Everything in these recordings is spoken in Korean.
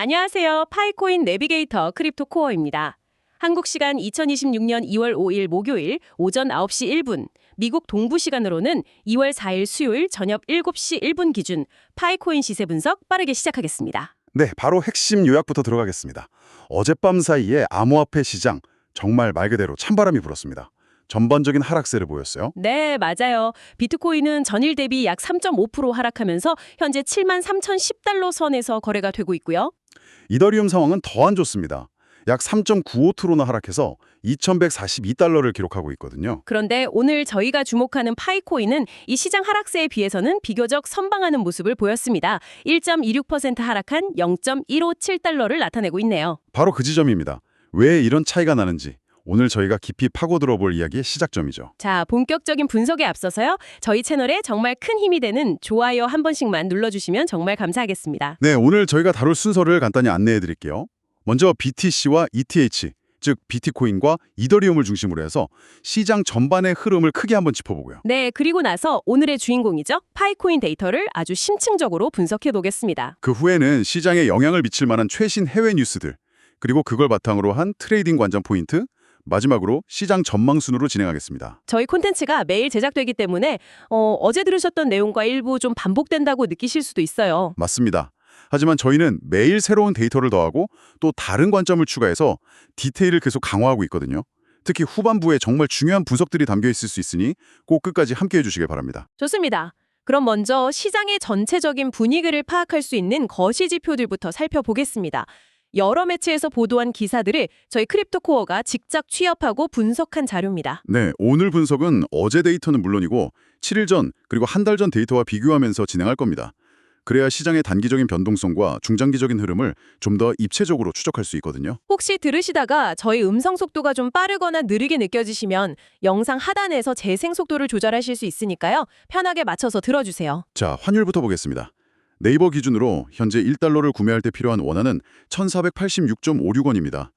안녕하세요. 파이코인 내비게이터 크립토 코어입니다. 한국 시간 2026년 2월 5일 목요일 오전 9시 1분, 미국 동부 시간으로는 2월 4일 수요일 저녁 7시 1분 기준 파이코인 시세 분석 빠르게 시작하겠습니다. 네, 바로 핵심 요약부터 들어가겠습니다. 어젯밤 사이에 암호화폐 시장 정말 말 그대로 찬바람이 불었습니다. 전반적인 하락세를 보였어요. 네, 맞아요. 비트코인은 전일 대비 약 3.5% 하락하면서 현재 73,010달러 선에서 거래가 되고 있고요. 이더리움 상황은 더 안 좋습니다. 약 3.95%나 하락해서 2,142달러를 기록하고 있거든요. 그런데 오늘 저희가 주목하는 파이코인은 이 시장 하락세에 비해서는 비교적 선방하는 모습을 보였습니다. 1.26% 하락한 0.157달러를 나타내고 있네요. 바로 그 지점입니다. 왜 이런 차이가 나는지 오늘 저희가 깊이 파고들어볼 이야기의 시작점이죠. 자, 본격적인 분석에 앞서서요. 저희 채널에 정말 큰 힘이 되는 좋아요 한 번씩만 눌러주시면 정말 감사하겠습니다. 네, 오늘 저희가 다룰 순서를 간단히 안내해드릴게요. 먼저 BTC와 ETH, 즉 비트코인과 이더리움을 중심으로 해서 시장 전반의 흐름을 크게 한번 짚어보고요. 네, 그리고 나서 오늘의 주인공이죠. 파이코인 데이터를 아주 심층적으로 분석해 보겠습니다. 그 후에는 시장에 영향을 미칠 만한 최신 해외 뉴스들, 그리고 그걸 바탕으로 한 트레이딩 관전 포인트, 마지막으로 시장 전망 순으로 진행하겠습니다. 저희 콘텐츠가 매일 제작되기 때문에 어제 들으셨던 내용과 일부 좀 반복된다고 느끼실 수도 있어요. 맞습니다. 하지만 저희는 매일 새로운 데이터를 더하고 또 다른 관점을 추가해서 디테일을 계속 강화하고 있거든요. 특히 후반부에 정말 중요한 분석들이 담겨 있을 수 있으니 꼭 끝까지 함께해 주시길 바랍니다. 좋습니다. 그럼 먼저 시장의 전체적인 분위기를 파악할 수 있는 거시 지표들부터 살펴보겠습니다. 여러 매체에서 보도한 기사들을 저희 크립토코어가 직접 취합하고 분석한 자료입니다. 네, 오늘 분석은 어제 데이터는 물론이고 7일 전 그리고 한 달 전 데이터와 비교하면서 진행할 겁니다. 그래야 시장의 단기적인 변동성과 중장기적인 흐름을 좀 더 입체적으로 추적할 수 있거든요. 혹시 들으시다가 저희 음성 속도가 좀 빠르거나 느리게 느껴지시면 영상 하단에서 재생 속도를 조절하실 수 있으니까요. 편하게 맞춰서 들어주세요. 자, 환율부터 보겠습니다. 네이버 기준으로 현재 1달러를 구매할 때 필요한 원화는 1,486.56원입니다.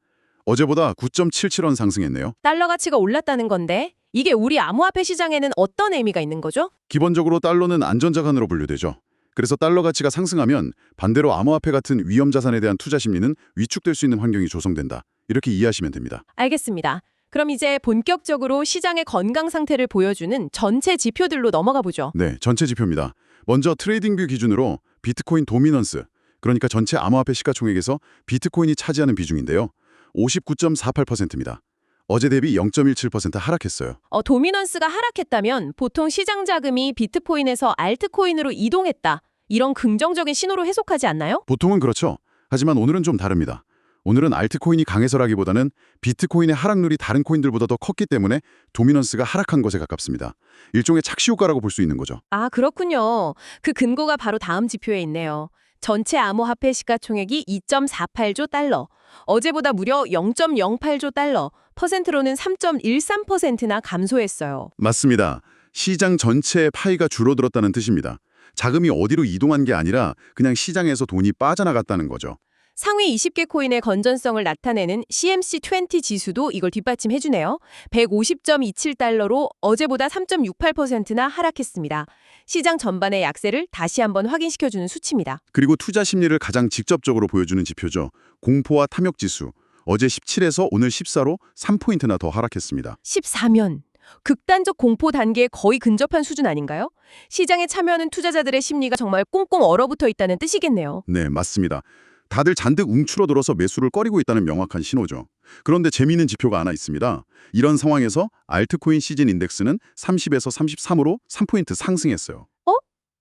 어제보다 9.77원 상승했네요. 달러 가치가 올랐다는 건데 이게 우리 암호화폐 시장에는 어떤 의미가 있는 거죠? 기본적으로 달러는 안전자산으로 분류되죠. 그래서 달러 가치가 상승하면 반대로 암호화폐 같은 위험 자산에 대한 투자 심리는 위축될 수 있는 환경이 조성된다. 이렇게 이해하시면 됩니다. 알겠습니다. 그럼 이제 본격적으로 시장의 건강 상태를 보여주는 전체 지표들로 넘어가 보죠. 네, 전체 지표입니다. 먼저 트레이딩뷰 기준으로 비트코인 도미넌스, 그러니까 전체 암호화폐 시가총액에서 비트코인이 차지하는 비중인데요. 59.48%입니다. 어제 대비 0.17% 하락했어요. 도미넌스가 하락했다면 보통 시장 자금이 비트코인에서 알트코인으로 이동했다. 이런 긍정적인 신호로 해석하지 않나요? 보통은 그렇죠. 하지만 오늘은 좀 다릅니다. 오늘은 알트코인이 강해서라기보다는 비트코인의 하락률이 다른 코인들보다 더 컸기 때문에 도미넌스가 하락한 것에 가깝습니다. 일종의 착시효과라고 볼 수 있는 거죠. 아, 그렇군요. 그 근거가 바로 다음 지표에 있네요. 전체 암호화폐 시가총액이 2.48조 달러, 어제보다 무려 0.08조 달러, 퍼센트로는 3.13%나 감소했어요. 맞습니다. 시장 전체의 파이가 줄어들었다는 뜻입니다. 자금이 어디로 이동한 게 아니라 그냥 시장에서 돈이 빠져나갔다는 거죠. 상위 20개 코인의 건전성을 나타내는 CMC20 지수도 이걸 뒷받침해주네요. 150.27달러로 어제보다 3.68%나 하락했습니다. 시장 전반의 약세를 다시 한번 확인시켜주는 수치입니다. 그리고 투자 심리를 가장 직접적으로 보여주는 지표죠. 공포와 탐욕 지수. 어제 17에서 오늘 14로 3포인트나 더 하락했습니다. 14면 극단적 공포 단계에 거의 근접한 수준 아닌가요? 시장에 참여하는 투자자들의 심리가 정말 꽁꽁 얼어붙어 있다는 뜻이겠네요. 네, 맞습니다. 다들 잔뜩 움츠러들어서 매수를 꺼리고 있다는 명확한 신호죠. 그런데 재미있는 지표가 하나 있습니다. 이런 상황에서 알트코인 시즌 인덱스는 30에서 33으로 3포인트 상승했어요.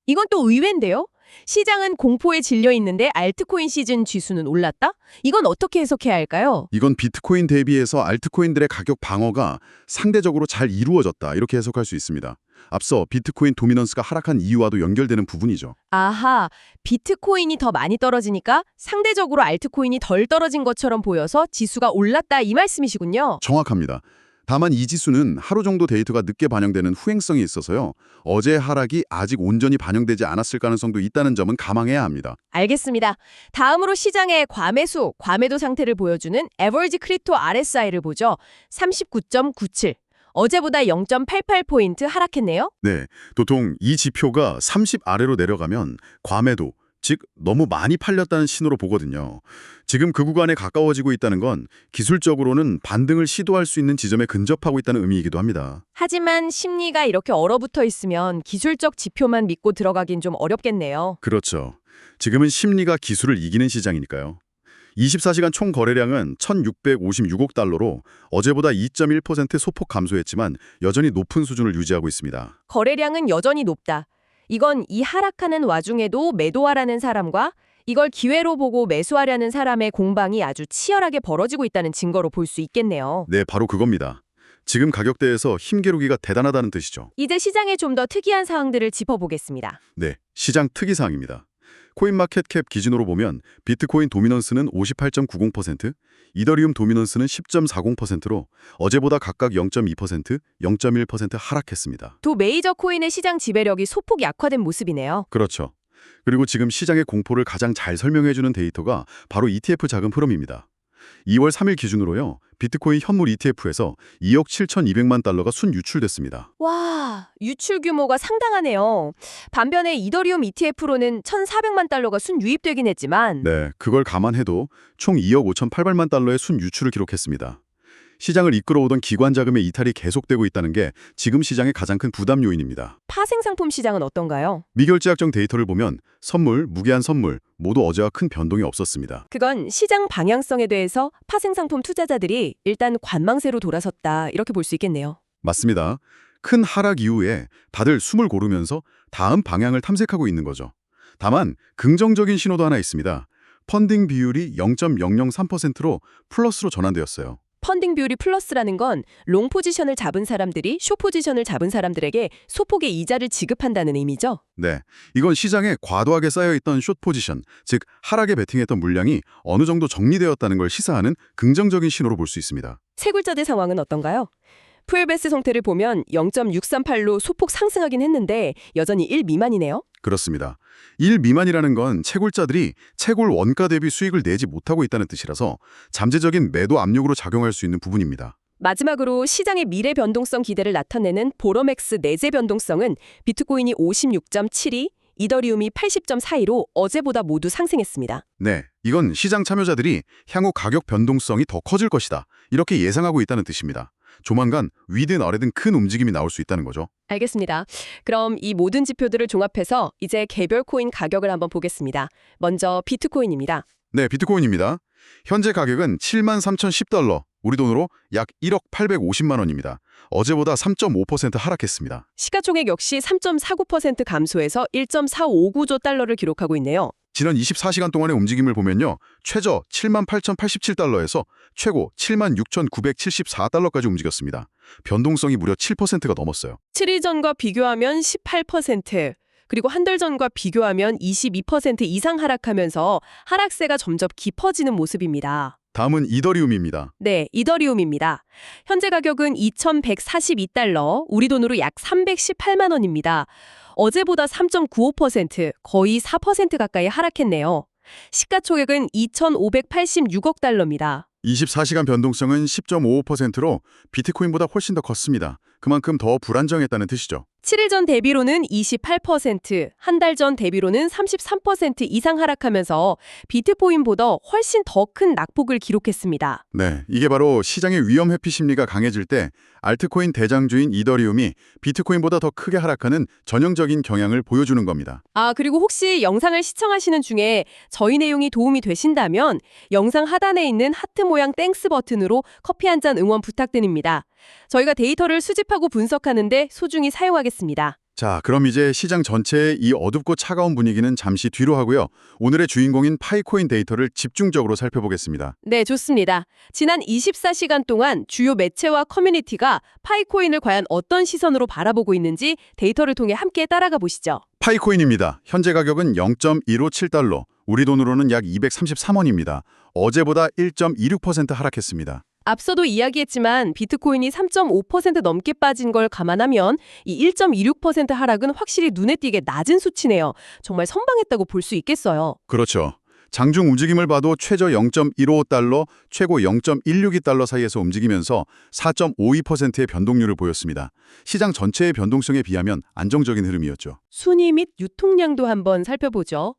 이건 또 의외인데요? 시장은 공포에 질려 있는데 알트코인 시즌 지수는 올랐다? 이건 어떻게 해석해야 할까요? 이건 비트코인 대비해서 알트코인들의 가격 방어가 상대적으로 잘 이루어졌다, 이렇게 해석할 수 있습니다. 앞서 비트코인 도미넌스가 하락한 이유와도 연결되는 부분이죠. 아하, 비트코인이 더 많이 떨어지니까 상대적으로 알트코인이 덜 떨어진 것처럼 보여서 지수가 올랐다 이 말씀이시군요. 정확합니다. 다만 이 지수는 하루 정도 데이터가 늦게 반영되는 후행성이 있어서요. 어제 하락이 아직 온전히 반영되지 않았을 가능성도 있다는 점은 감안해야 합니다. 알겠습니다. 다음으로 시장의 과매수, 과매도 상태를 보여주는 에버리지 크립토 RSI를 보죠. 39.97. 어제보다 0.88포인트 하락했네요. 네, 보통 이 지표가 30 아래로 내려가면 과매도, 즉 너무 많이 팔렸다는 신호로 보거든요. 지금 그 구간에 가까워지고 있다는 건 기술적으로는 반등을 시도할 수 있는 지점에 근접하고 있다는 의미이기도 합니다. 하지만 심리가 이렇게 얼어붙어 있으면 기술적 지표만 믿고 들어가긴 좀 어렵겠네요. 그렇죠. 지금은 심리가 기술을 이기는 시장이니까요. 24시간 총 거래량은 1,656억 달러로 어제보다 2.1% 소폭 감소했지만 여전히 높은 수준을 유지하고 있습니다. 거래량은 여전히 높다. 이건 이 하락하는 와중에도 매도하라는 사람과 이걸 기회로 보고 매수하려는 사람의 공방이 아주 치열하게 벌어지고 있다는 증거로 볼 수 있겠네요. 네, 바로 그겁니다. 지금 가격대에서 힘겨루기가 대단하다는 뜻이죠. 이제 시장의 좀 더 특이한 사항들을 짚어보겠습니다. 네, 시장 특이사항입니다. 코인마켓캡 기준으로 보면 비트코인 도미넌스는 58.90%, 이더리움 도미넌스는 10.40%로 어제보다 각각 0.2%, 0.1% 하락했습니다. 두 메이저 코인의 시장 지배력이 소폭 약화된 모습이네요. 그렇죠. 그리고 지금 시장의 공포를 가장 잘 설명해주는 데이터가 바로 ETF 자금 흐름입니다. 2월 3일 기준으로요. 비트코인 현물 ETF에서 2억 7,200만 달러가 순유출됐습니다. 와, 유출 규모가 상당하네요. 반면에 이더리움 ETF로는 1,400만 달러가 순유입되긴 했지만 네, 그걸 감안해도 총 2억 5,800만 달러의 순유출을 기록했습니다. 시장을 이끌어오던 기관 자금의 이탈이 계속되고 있다는 게 지금 시장의 가장 큰 부담 요인입니다. 파생상품 시장은 어떤가요? 미결제약정 데이터를 보면 선물, 무기한 선물 모두 어제와 큰 변동이 없었습니다. 그건 시장 방향성에 대해서 파생상품 투자자들이 일단 관망세로 돌아섰다 이렇게 볼 수 있겠네요. 맞습니다. 큰 하락 이후에 다들 숨을 고르면서 다음 방향을 탐색하고 있는 거죠. 다만 긍정적인 신호도 하나 있습니다. 펀딩 비율이 0.003%로 플러스로 전환되었어요. 펀딩 비율이 플러스라는 건 롱 포지션을 잡은 사람들이 숏 포지션을 잡은 사람들에게 소폭의 이자를 지급한다는 의미죠. 네, 이건 시장에 과도하게 쌓여있던 숏 포지션, 즉 하락에 베팅했던 물량이 어느 정도 정리되었다는 걸 시사하는 긍정적인 신호로 볼 수 있습니다. 세 글자대 상황은 어떤가요? 푸엘베스 성태를 보면 0.638로 소폭 상승하긴 했는데 여전히 1 미만이네요. 그렇습니다. 1 미만이라는 건 채굴자들이 채굴 원가 대비 수익을 내지 못하고 있다는 뜻이라서 잠재적인 매도 압력으로 작용할 수 있는 부분입니다. 마지막으로 시장의 미래 변동성 기대를 나타내는 보러맥스 내재 변동성은 비트코인이 56.72, 이더리움이 80.42로 어제보다 모두 상승했습니다. 네, 이건 시장 참여자들이 향후 가격 변동성이 더 커질 것이다. 이렇게 예상하고 있다는 뜻입니다. 조만간 위든 아래든 큰 움직임이 나올 수 있다는 거죠. 알겠습니다. 그럼 이 모든 지표들을 종합해서 이제 개별 코인 가격을 한번 보겠습니다. 먼저 비트코인입니다. 네, 비트코인입니다. 현재 가격은 73,010달러, 우리 돈으로 약 1억 850만 원입니다. 어제보다 3.5% 하락했습니다. 시가총액 역시 3.49% 감소해서 1.459조 달러를 기록하고 있네요. 지난 24시간 동안의 움직임을 보면요. 최저 78,087달러에서 최고 76,974달러까지 움직였습니다. 변동성이 무려 7%가 넘었어요. 7일 전과 비교하면 18%, 그리고 한 달 전과 비교하면 22% 이상 하락하면서 하락세가 점점 깊어지는 모습입니다. 다음은 이더리움입니다. 네, 이더리움입니다. 현재 가격은 2,142달러, 우리 돈으로 약 318만 원입니다. 어제보다 3.95%, 거의 4% 가까이 하락했네요. 시가총액은 2,586억 달러입니다. 24시간 변동성은 10.55%로 비트코인보다 훨씬 더 컸습니다. 그만큼 더 불안정했다는 뜻이죠. 7일 전 대비로는 28%, 한 달 전 대비로는 33% 이상 하락하면서 비트코인보다 훨씬 더 큰 낙폭을 기록했습니다. 네, 이게 바로 시장의 위험 회피 심리가 강해질 때 알트코인 대장주인 이더리움이 비트코인보다 더 크게 하락하는 전형적인 경향을 보여주는 겁니다. 아, 그리고 혹시 영상을 시청하시는 중에 저희 내용이 도움이 되신다면 영상 하단에 있는 하트 모양 땡스 버튼으로 커피 한 잔 응원 부탁드립니다. 저희가 데이터를 수집하고 분석하는데 소중히 사용하겠습니다. 자, 그럼 이제 시장 전체의 이 어둡고 차가운 분위기는 잠시 뒤로 하고요. 오늘의 주인공인 파이코인 데이터를 집중적으로 살펴보겠습니다. 네, 좋습니다. 지난 24시간 동안 주요 매체와 커뮤니티가 파이코인을 과연 어떤 시선으로 바라보고 있는지 데이터를 통해 함께 따라가 보시죠. 파이코인입니다. 현재 가격은 0.157달러, 우리 돈으로는 약 233원입니다. 어제보다 1.26% 하락했습니다. 앞서도 이야기했지만 비트코인이 3.5% 넘게 빠진 걸 감안하면 이 1.26% 하락은 확실히 눈에 띄게 낮은 수치네요. 정말 선방했다고 볼 수 있겠어요. 그렇죠. 장중 움직임을 봐도 최저 0.15달러, 최고 0.162달러 사이에서 움직이면서 4.52%의 변동률을 보였습니다. 시장 전체의 변동성에 비하면 안정적인 흐름이었죠. 순위 및 유통량도 한번 살펴보죠.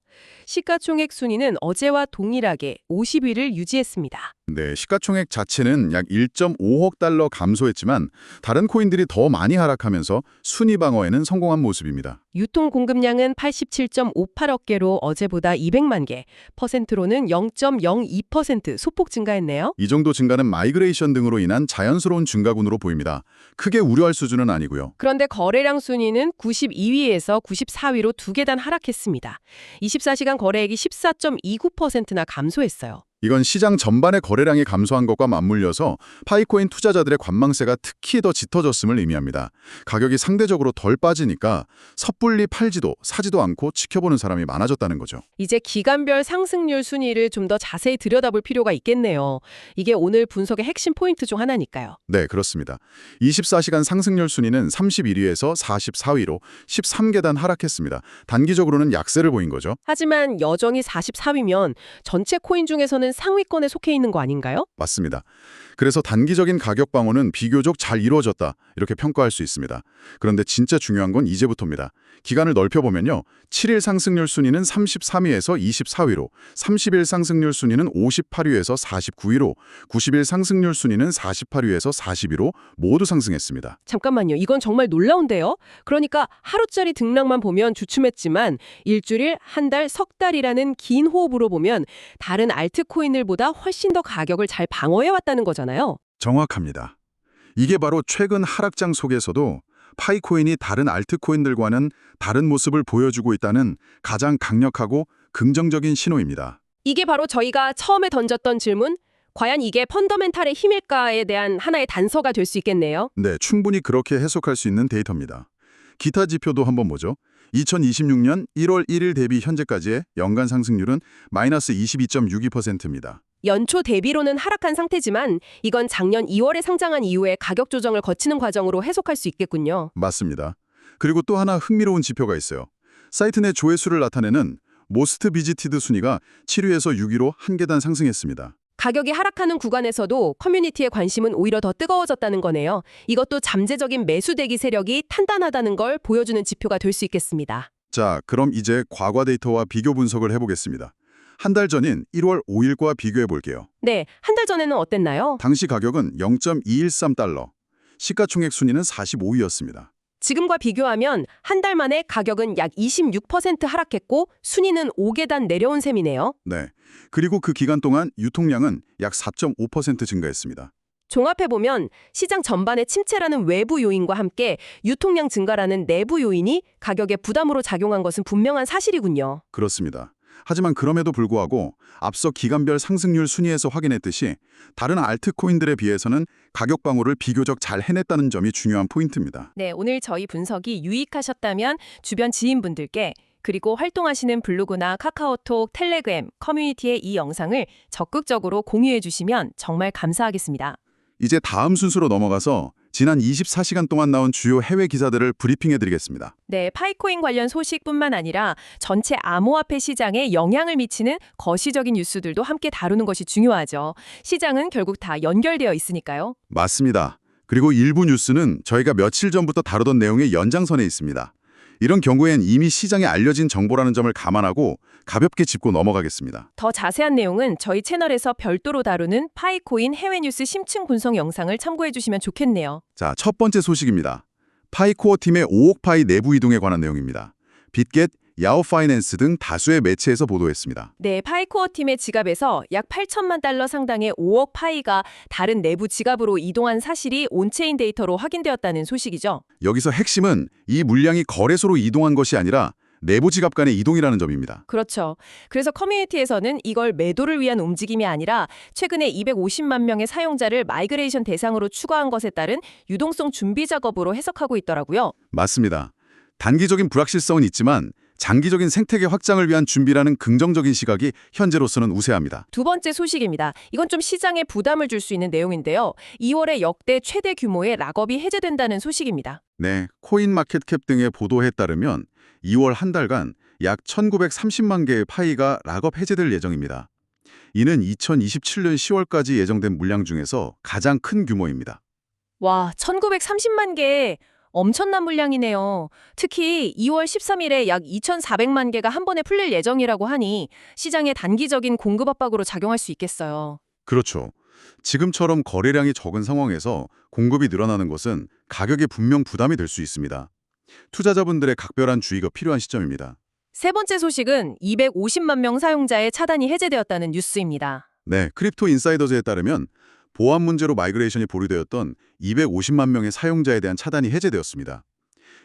시가총액 순위는 어제와 동일하게 50위를 유지했습니다. 네, 시가총액 자체는 약 1.5억 달러 감소했지만 다른 코인들이 더 많이 하락하면서 순위 방어에는 성공한 모습입니다. 유통 공급량은 87.58억 개로 어제보다 200만 개, 퍼센트로는 0.02% 소폭 증가했네요. 이 정도 증가는 마이그레이션 등으로 인한 자연스러운 증가군으로 보입니다. 크게 우려할 수준은 아니고요. 그런데 거래량 순위는 92위에서 94위로 2계단 하락했습니다. 24시간 거래액이 14.29%나 감소했어요. 이건 시장 전반의 거래량이 감소한 것과 맞물려서 파이코인 투자자들의 관망세가 특히 더 짙어졌음을 의미합니다. 가격이 상대적으로 덜 빠지니까 섣불리 팔지도 사지도 않고 지켜보는 사람이 많아졌다는 거죠. 이제 기간별 상승률 순위를 좀 더 자세히 들여다볼 필요가 있겠네요. 이게 오늘 분석의 핵심 포인트 중 하나니까요. 네, 그렇습니다. 24시간 상승률 순위는 31위에서 44위로 13계단 하락했습니다. 단기적으로는 약세를 보인 거죠. 하지만 여전히 44위면 전체 코인 중에서는 상위권에 속해 있는 거 아닌가요? 맞습니다. 그래서 단기적인 가격 방어는 비교적 잘 이루어졌다 이렇게 평가할 수 있습니다. 그런데 진짜 중요한 건 이제부터입니다. 기간을 넓혀보면요. 7일 상승률 순위는 33위에서 24위로, 30일 상승률 순위는 58위에서 49위로, 90일 상승률 순위는 48위에서 40위로 모두 상승했습니다. 잠깐만요. 이건 정말 놀라운데요. 그러니까 하루짜리 등락만 보면 주춤했지만 일주일, 한 달, 석 달이라는 긴 호흡으로 보면 다른 알트코인들보다 훨씬 더 가격을 잘 방어해왔다는 거잖아요. 정확합니다. 이게 바로 최근 하락장 속에서도 파이코인이 다른 알트코인들과는 다른 모습을 보여주고 있다는 가장 강력하고 긍정적인 신호입니다. 이게 바로 저희가 처음에 던졌던 질문, 과연 이게 펀더멘탈의 힘일까에 대한 하나의 단서가 될 수 있겠네요. 네, 충분히 그렇게 해석할 수 있는 데이터입니다. 기타 지표도 한번 보죠. 2026년 1월 1일 대비 현재까지의 연간 상승률은 마이너스 22.62%입니다. 연초 대비로는 하락한 상태지만 이건 작년 2월에 상장한 이후에 가격 조정을 거치는 과정으로 해석할 수 있겠군요. 맞습니다. 그리고 또 하나 흥미로운 지표가 있어요. 사이트 내 조회수를 나타내는 모스트 비지티드 순위가 7위에서 6위로 한 계단 상승했습니다. 가격이 하락하는 구간에서도 커뮤니티의 관심은 오히려 더 뜨거워졌다는 거네요. 이것도 잠재적인 매수 대기 세력이 탄탄하다는 걸 보여주는 지표가 될 수 있겠습니다. 자, 그럼 이제 과거 데이터와 비교 분석을 해보겠습니다. 한 달 전인 1월 5일과 비교해 볼게요. 네, 한 달 전에는 어땠나요? 당시 가격은 0.213달러, 시가총액 순위는 45위였습니다. 지금과 비교하면 한 달 만에 가격은 약 26% 하락했고 순위는 5계단 내려온 셈이네요. 네, 그리고 그 기간 동안 유통량은 약 4.5% 증가했습니다. 종합해보면 시장 전반의 침체라는 외부 요인과 함께 유통량 증가라는 내부 요인이 가격에 부담으로 작용한 것은 분명한 사실이군요. 그렇습니다. 하지만 그럼에도 불구하고 앞서 기간별 상승률 순위에서 확인했듯이 다른 알트코인들에 비해서는 가격 방어를 비교적 잘 해냈다는 점이 중요한 포인트입니다. 네, 오늘 저희 분석이 유익하셨다면 주변 지인분들께 그리고 활동하시는 블로그나 카카오톡, 텔레그램, 커뮤니티에 이 영상을 적극적으로 공유해 주시면 정말 감사하겠습니다. 이제 다음 순서로 넘어가서 지난 24시간 동안 나온 주요 해외 기사들을 브리핑해드리겠습니다. 네, 파이코인 관련 소식뿐만 아니라 전체 암호화폐 시장에 영향을 미치는 거시적인 뉴스들도 함께 다루는 것이 중요하죠. 시장은 결국 다 연결되어 있으니까요. 맞습니다. 그리고 일부 뉴스는 저희가 며칠 전부터 다루던 내용의 연장선에 있습니다. 이런 경우엔 이미 시장에 알려진 정보라는 점을 감안하고 가볍게 짚고 넘어가겠습니다. 더 자세한 내용은 저희 채널에서 별도로 다루는 파이코인 해외 뉴스 심층 분석 영상을 참고해 주시면 좋겠네요. 자, 첫 번째 소식입니다. 파이코어 팀의 5억 파이 내부 이동에 관한 내용입니다. 빗겟, 야오 파이낸스 등 다수의 매체에서 보도했습니다. 네, 파이코어 팀의 지갑에서 약 8천만 달러 상당의 5억 파이가 다른 내부 지갑으로 이동한 사실이 온체인 데이터로 확인되었다는 소식이죠. 여기서 핵심은 이 물량이 거래소로 이동한 것이 아니라 내부 지갑 간의 이동이라는 점입니다. 그렇죠. 그래서 커뮤니티에서는 이걸 매도를 위한 움직임이 아니라 최근에 250만 명의 사용자를 마이그레이션 대상으로 추가한 것에 따른 유동성 준비 작업으로 해석하고 있더라고요. 맞습니다. 단기적인 불확실성은 있지만 장기적인 생태계 확장을 위한 준비라는 긍정적인 시각이 현재로서는 우세합니다. 두 번째 소식입니다. 이건 좀 시장에 부담을 줄 수 있는 내용인데요. 2월에 역대 최대 규모의 락업이 해제된다는 소식입니다. 네, 코인마켓캡 등의 보도에 따르면 2월 한 달간 약 1930만 개의 파이가 락업 해제될 예정입니다. 이는 2027년 10월까지 예정된 물량 중에서 가장 큰 규모입니다. 와, 1930만 개. 엄청난 물량이네요. 특히 2월 13일에 약 2,400만 개가 한 번에 풀릴 예정이라고 하니 시장에 단기적인 공급 압박으로 작용할 수 있겠어요. 그렇죠. 지금처럼 거래량이 적은 상황에서 공급이 늘어나는 것은 가격에 분명 부담이 될 수 있습니다. 투자자분들의 각별한 주의가 필요한 시점입니다. 세 번째 소식은 250만 명 사용자의 차단이 해제되었다는 뉴스입니다. 네, 크립토 인사이더즈에 따르면 보안 문제로 마이그레이션이 보류되었던 250만 명의 사용자에 대한 차단이 해제되었습니다.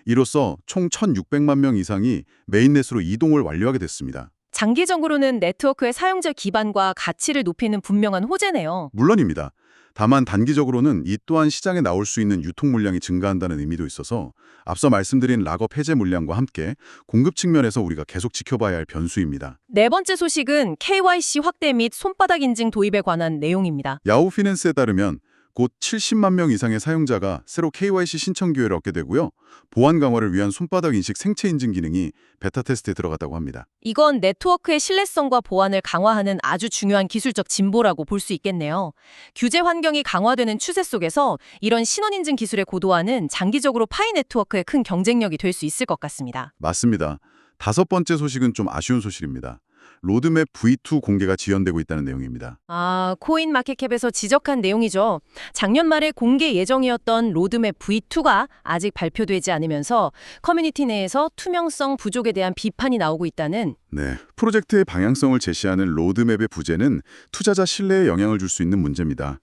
이로써 총 1,600만 명 이상이 메인넷으로 이동을 완료하게 됐습니다. 장기적으로는 네트워크의 사용자 기반과 가치를 높이는 분명한 호재네요. 물론입니다. 다만 단기적으로는 이 또한 시장에 나올 수 있는 유통 물량이 증가한다는 의미도 있어서 앞서 말씀드린 락업 해제 물량과 함께 공급 측면에서 우리가 계속 지켜봐야 할 변수입니다. 네 번째 소식은 KYC 확대 및 손바닥 인증 도입에 관한 내용입니다. 야후 피낸스에 따르면 곧 70만 명 이상의 사용자가 새로 KYC 신청 기회를 얻게 되고요. 보안 강화를 위한 손바닥 인식 생체 인증 기능이 베타 테스트에 들어갔다고 합니다. 이건 네트워크의 신뢰성과 보안을 강화하는 아주 중요한 기술적 진보라고 볼 수 있겠네요. 규제 환경이 강화되는 추세 속에서 이런 신원인증 기술의 고도화는 장기적으로 파이 네트워크의 큰 경쟁력이 될 수 있을 것 같습니다. 맞습니다. 다섯 번째 소식은 좀 아쉬운 소식입니다. 로드맵 V2 공개가 지연되고 있다는 내용입니다. 코인마켓캡에서 지적한 내용이죠. 작년 말에 공개 예정이었던 로드맵 V2가 아직 발표되지 않으면서 커뮤니티 내에서 투명성 부족에 대한 비판이 나오고 있다는 네, 프로젝트의 방향성을 제시하는 로드맵의 부재는 투자자 신뢰에 영향을 줄 수 있는 문제입니다.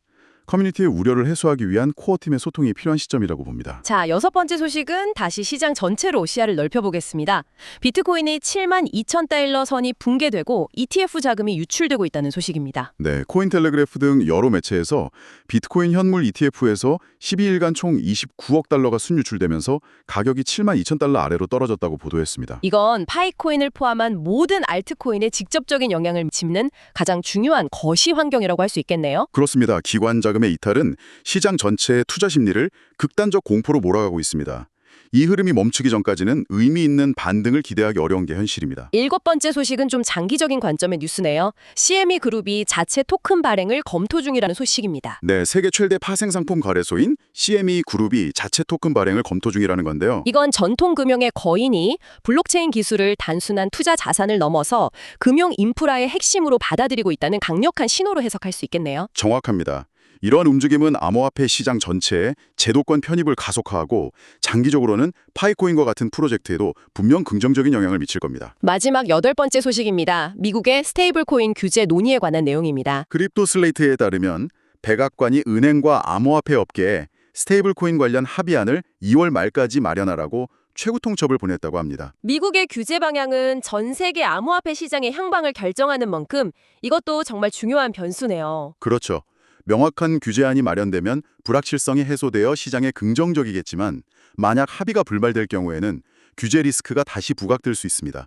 커뮤니티의 우려를 해소하기 위한 코어팀의 소통이 필요한 시점이라고 봅니다. 자, 여섯 번째 소식은 다시 시장 전체로 시야를 넓혀보겠습니다. 비트코인이 72,000달러 선이 붕괴되고 ETF 자금이 유출되고 있다는 소식입니다. 네, 코인텔레그래프 등 여러 매체에서 비트코인 현물 ETF에서 12일간 총 29억 달러가 순유출되면서 가격이 72,000달러 아래로 떨어졌다고 보도했습니다. 이건 파이코인을 포함한 모든 알트코인에 직접적인 영향을 미치는 가장 중요한 거시 환경이라고 할 수 있겠네요. 그렇습니다. 기관 자금의 이탈은 시장 전체의 투자 심리를 극단적 공포로 몰아가고 있습니다. 이 흐름이 멈추기 전까지는 의미 있는 반등을 기대하기 어려운 게 현실입니다. 일곱 번째 소식은 좀 장기적인 관점의 뉴스네요. CME 그룹이 자체 토큰 발행을 검토 중이라는 소식입니다. 네, 세계 최대 파생 상품 거래소인 CME 그룹이 자체 토큰 발행을 검토 중이라는 건데요. 이건 전통 금융의 거인이 블록체인 기술을 단순한 투자 자산을 넘어서 금융 인프라의 핵심으로 받아들이고 있다는 강력한 신호로 해석할 수 있겠네요. 정확합니다. 이러한 움직임은 암호화폐 시장 전체에 제도권 편입을 가속화하고 장기적으로는 파이코인과 같은 프로젝트에도 분명 긍정적인 영향을 미칠 겁니다. 마지막 여덟 번째 소식입니다. 미국의 스테이블 코인 규제 논의에 관한 내용입니다. 크립토 슬레이트에 따르면 백악관이 은행과 암호화폐 업계에 스테이블 코인 관련 합의안을 2월 말까지 마련하라고 최고 통첩을 보냈다고 합니다. 미국의 규제 방향은 전 세계 암호화폐 시장의 향방을 결정하는 만큼 이것도 정말 중요한 변수네요. 그렇죠. 명확한 규제안이 마련되면 불확실성이 해소되어 시장에 긍정적이겠지만 만약 합의가 불발될 경우에는 규제 리스크가 다시 부각될 수 있습니다.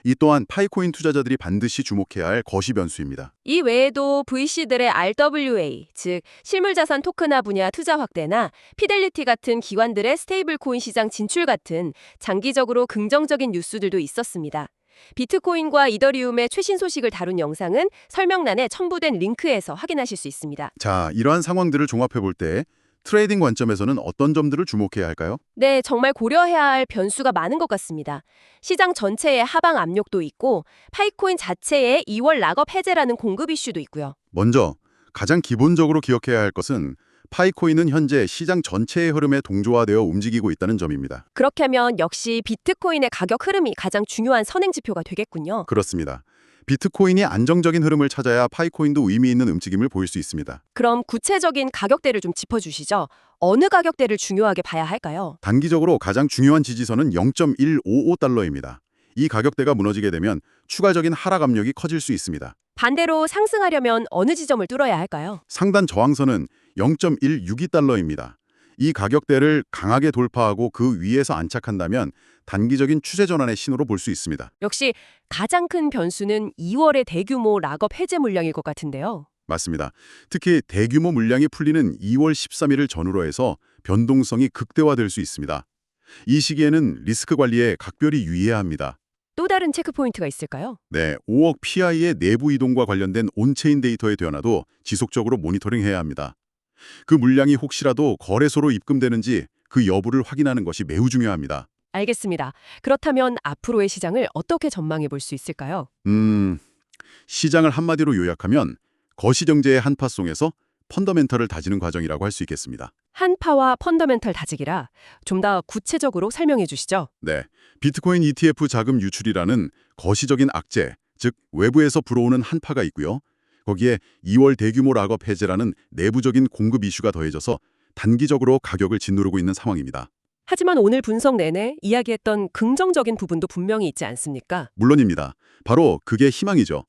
이 또한 파이코인 투자자들이 반드시 주목해야 할 거시 변수입니다. 이 외에도 VC들의 RWA, 즉 실물자산 토큰화 분야 투자 확대나 피델리티 같은 기관들의 스테이블 코인 시장 진출 같은 장기적으로 긍정적인 뉴스들도 있었습니다. 비트코인과 이더리움의 최신 소식을 다룬 영상은 설명란에 첨부된 링크에서 확인하실 수 있습니다. 자, 이러한 상황들을 종합해 볼 때 트레이딩 관점에서는 어떤 점들을 주목해야 할까요? 네, 정말 고려해야 할 변수가 많은 것 같습니다. 시장 전체에 하방 압력도 있고 파이코인 자체에 2월 락업 해제라는 공급 이슈도 있고요. 먼저 가장 기본적으로 기억해야 할 것은 파이코인은 현재 시장 전체의 흐름에 동조화되어 움직이고 있다는 점입니다. 그렇게 하면 역시 비트코인의 가격 흐름이 가장 중요한 선행지표가 되겠군요. 그렇습니다. 비트코인이 안정적인 흐름을 찾아야 파이코인도 의미 있는 움직임을 보일 수 있습니다. 그럼 구체적인 가격대를 좀 짚어주시죠. 어느 가격대를 중요하게 봐야 할까요? 단기적으로 가장 중요한 지지선은 0.155달러입니다. 이 가격대가 무너지게 되면 추가적인 하락 압력이 커질 수 있습니다. 반대로 상승하려면 어느 지점을 뚫어야 할까요? 상단 저항선은 0.162달러입니다. 이 가격대를 강하게 돌파하고 그 위에서 안착한다면 단기적인 추세 전환의 신호로 볼 수 있습니다. 역시 가장 큰 변수는 2월의 대규모 락업 해제 물량일 것 같은데요. 맞습니다. 특히 대규모 물량이 풀리는 2월 13일을 전후로 해서 변동성이 극대화될 수 있습니다. 이 시기에는 리스크 관리에 각별히 유의해야 합니다. 또 다른 체크포인트가 있을까요? 네, 5억 PI의 내부 이동과 관련된 온체인 데이터의 변화도 지속적으로 모니터링해야 합니다. 그 물량이 혹시라도 거래소로 입금되는지 그 여부를 확인하는 것이 매우 중요합니다. 알겠습니다. 그렇다면 앞으로의 시장을 어떻게 전망해 볼 수 있을까요? 시장을 한마디로 요약하면 거시경제의 한파송에서 펀더멘털을 다지는 과정이라고 할 수 있겠습니다. 한파와 펀더멘털 다지기라 좀 더 구체적으로 설명해 주시죠. 네, 비트코인 ETF 자금 유출이라는 거시적인 악재, 즉 외부에서 불어오는 한파가 있고요. 거기에 2월 대규모 락업 해제라는 내부적인 공급 이슈가 더해져서 단기적으로 가격을 짓누르고 있는 상황입니다. 하지만 오늘 분석 내내 이야기했던 긍정적인 부분도 분명히 있지 않습니까? 물론입니다. 바로 그게 희망이죠.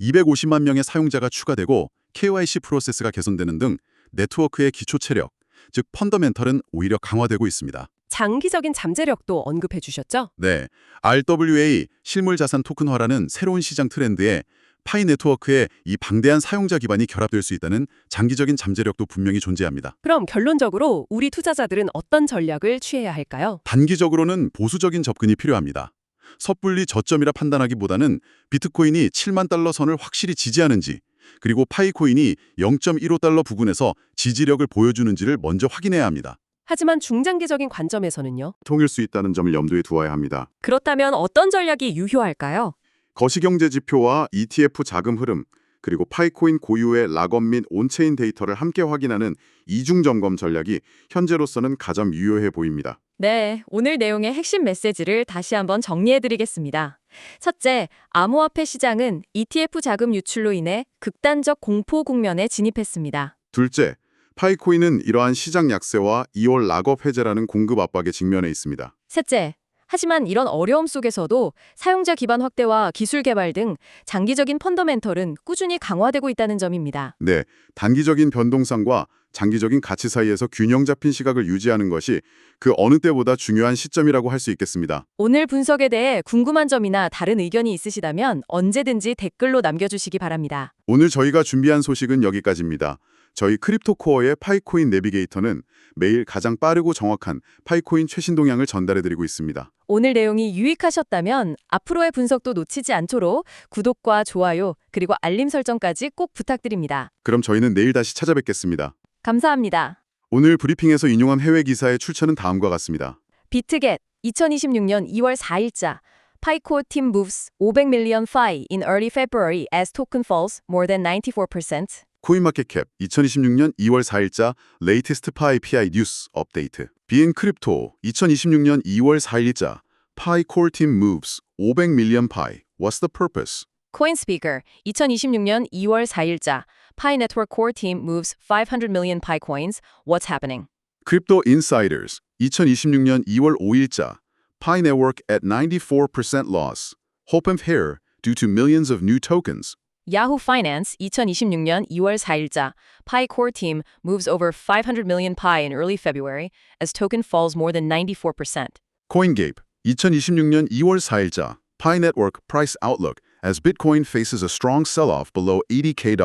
250만 명의 사용자가 추가되고 KYC 프로세스가 개선되는 등 네트워크의 기초 체력, 즉 펀더멘털은 오히려 강화되고 있습니다. 장기적인 잠재력도 언급해 주셨죠? 네, RWA 실물 자산 토큰화라는 새로운 시장 트렌드에 파이 네트워크의 이 방대한 사용자 기반이 결합될 수 있다는 장기적인 잠재력도 분명히 존재합니다. 그럼 결론적으로 우리 투자자들은 어떤 전략을 취해야 할까요? 단기적으로는 보수적인 접근이 필요합니다. 섣불리 저점이라 판단하기보다는 비트코인이 7만 달러 선을 확실히 지지하는지, 그리고 파이코인이 0.15달러 부근에서 지지력을 보여주는지를 먼저 확인해야 합니다. 하지만 중장기적인 관점에서는요? 통일 수 있다는 점을 염두에 두어야 합니다. 그렇다면 어떤 전략이 유효할까요? 거시경제 지표와 ETF 자금 흐름, 그리고 파이코인 고유의 락업 및 온체인 데이터를 함께 확인하는 이중 점검 전략이 현재로서는 가장 유효해 보입니다. 네, 오늘 내용의 핵심 메시지를 다시 한번 정리해드리겠습니다. 첫째, 암호화폐 시장은 ETF 자금 유출로 인해 극단적 공포 국면에 진입했습니다. 둘째, 파이코인은 이러한 시장 약세와 2월 락업 해제라는 공급 압박에 직면해 있습니다. 셋째, 하지만 이런 어려움 속에서도 사용자 기반 확대와 기술 개발 등 장기적인 펀더멘털은 꾸준히 강화되고 있다는 점입니다. 네, 단기적인 변동성과 장기적인 가치 사이에서 균형 잡힌 시각을 유지하는 것이 그 어느 때보다 중요한 시점이라고 할 수 있겠습니다. 오늘 분석에 대해 궁금한 점이나 다른 의견이 있으시다면 언제든지 댓글로 남겨주시기 바랍니다. 오늘 저희가 준비한 소식은 여기까지입니다. 저희 크립토코어의 파이코인 내비게이터는 매일 가장 빠르고 정확한 파이코인 최신 동향을 전달해드리고 있습니다. 오늘 내용이 유익하셨다면 앞으로의 분석도 놓치지 않도록 구독과 좋아요 그리고 알림 설정까지 꼭 부탁드립니다. 그럼 저희는 내일 다시 찾아뵙겠습니다. 감사합니다. 오늘 브리핑에서 인용한 해외 기사의 출처는 다음과 같습니다. 비트겟 2026년 2월 4일자 Pico team moves 500 million FI in early February as token falls more than 94%. 코인마켓캡 2026년 2월 4일자 레이티스트 파이 PI 뉴스 업데이트. 비엔 크립토 2026년 2월 4일자 파이 콜 팀 moves 500 million pi. What's the purpose? CoinSpeaker 2026년 2월 4일자 Pi Network Core Team moves 500 million Pi coins. What's happening? 크립토 인사이더스 2026년 2월 5일자 Pi network at 94% loss. Hope and fear due to millions of new tokens. Yahoo Finance 2026년 2월 4일자 Pi Core Team moves over 500 million Pi in early February as token falls more than 94%. CoinGape 2026년 2월 4일자 Pi network price outlook as Bitcoin faces a strong sell-off below $80K.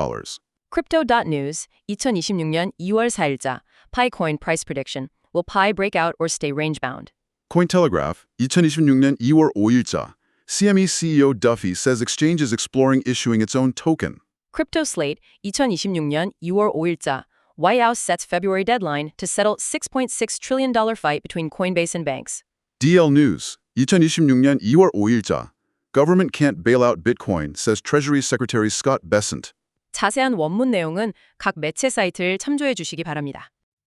Crypto.news 2026년 2월 4일자 Pi coin price prediction. Will Pi break out or stay range-bound? Cointelegraph 2026년 2월 5일자 CME CEO Duffy says exchange is exploring issuing its own token. CryptoSlate 2026년 2월 5일자 White House sets February deadline to settle $6.6 trillion fight between Coinbase and banks. DL News 2026년 2월 5일자 Government can't bail out Bitcoin, says Treasury Secretary Scott Bessent. 자세한 원문 내용은 각 매체 사이트를 참조해 주시기 바랍니다.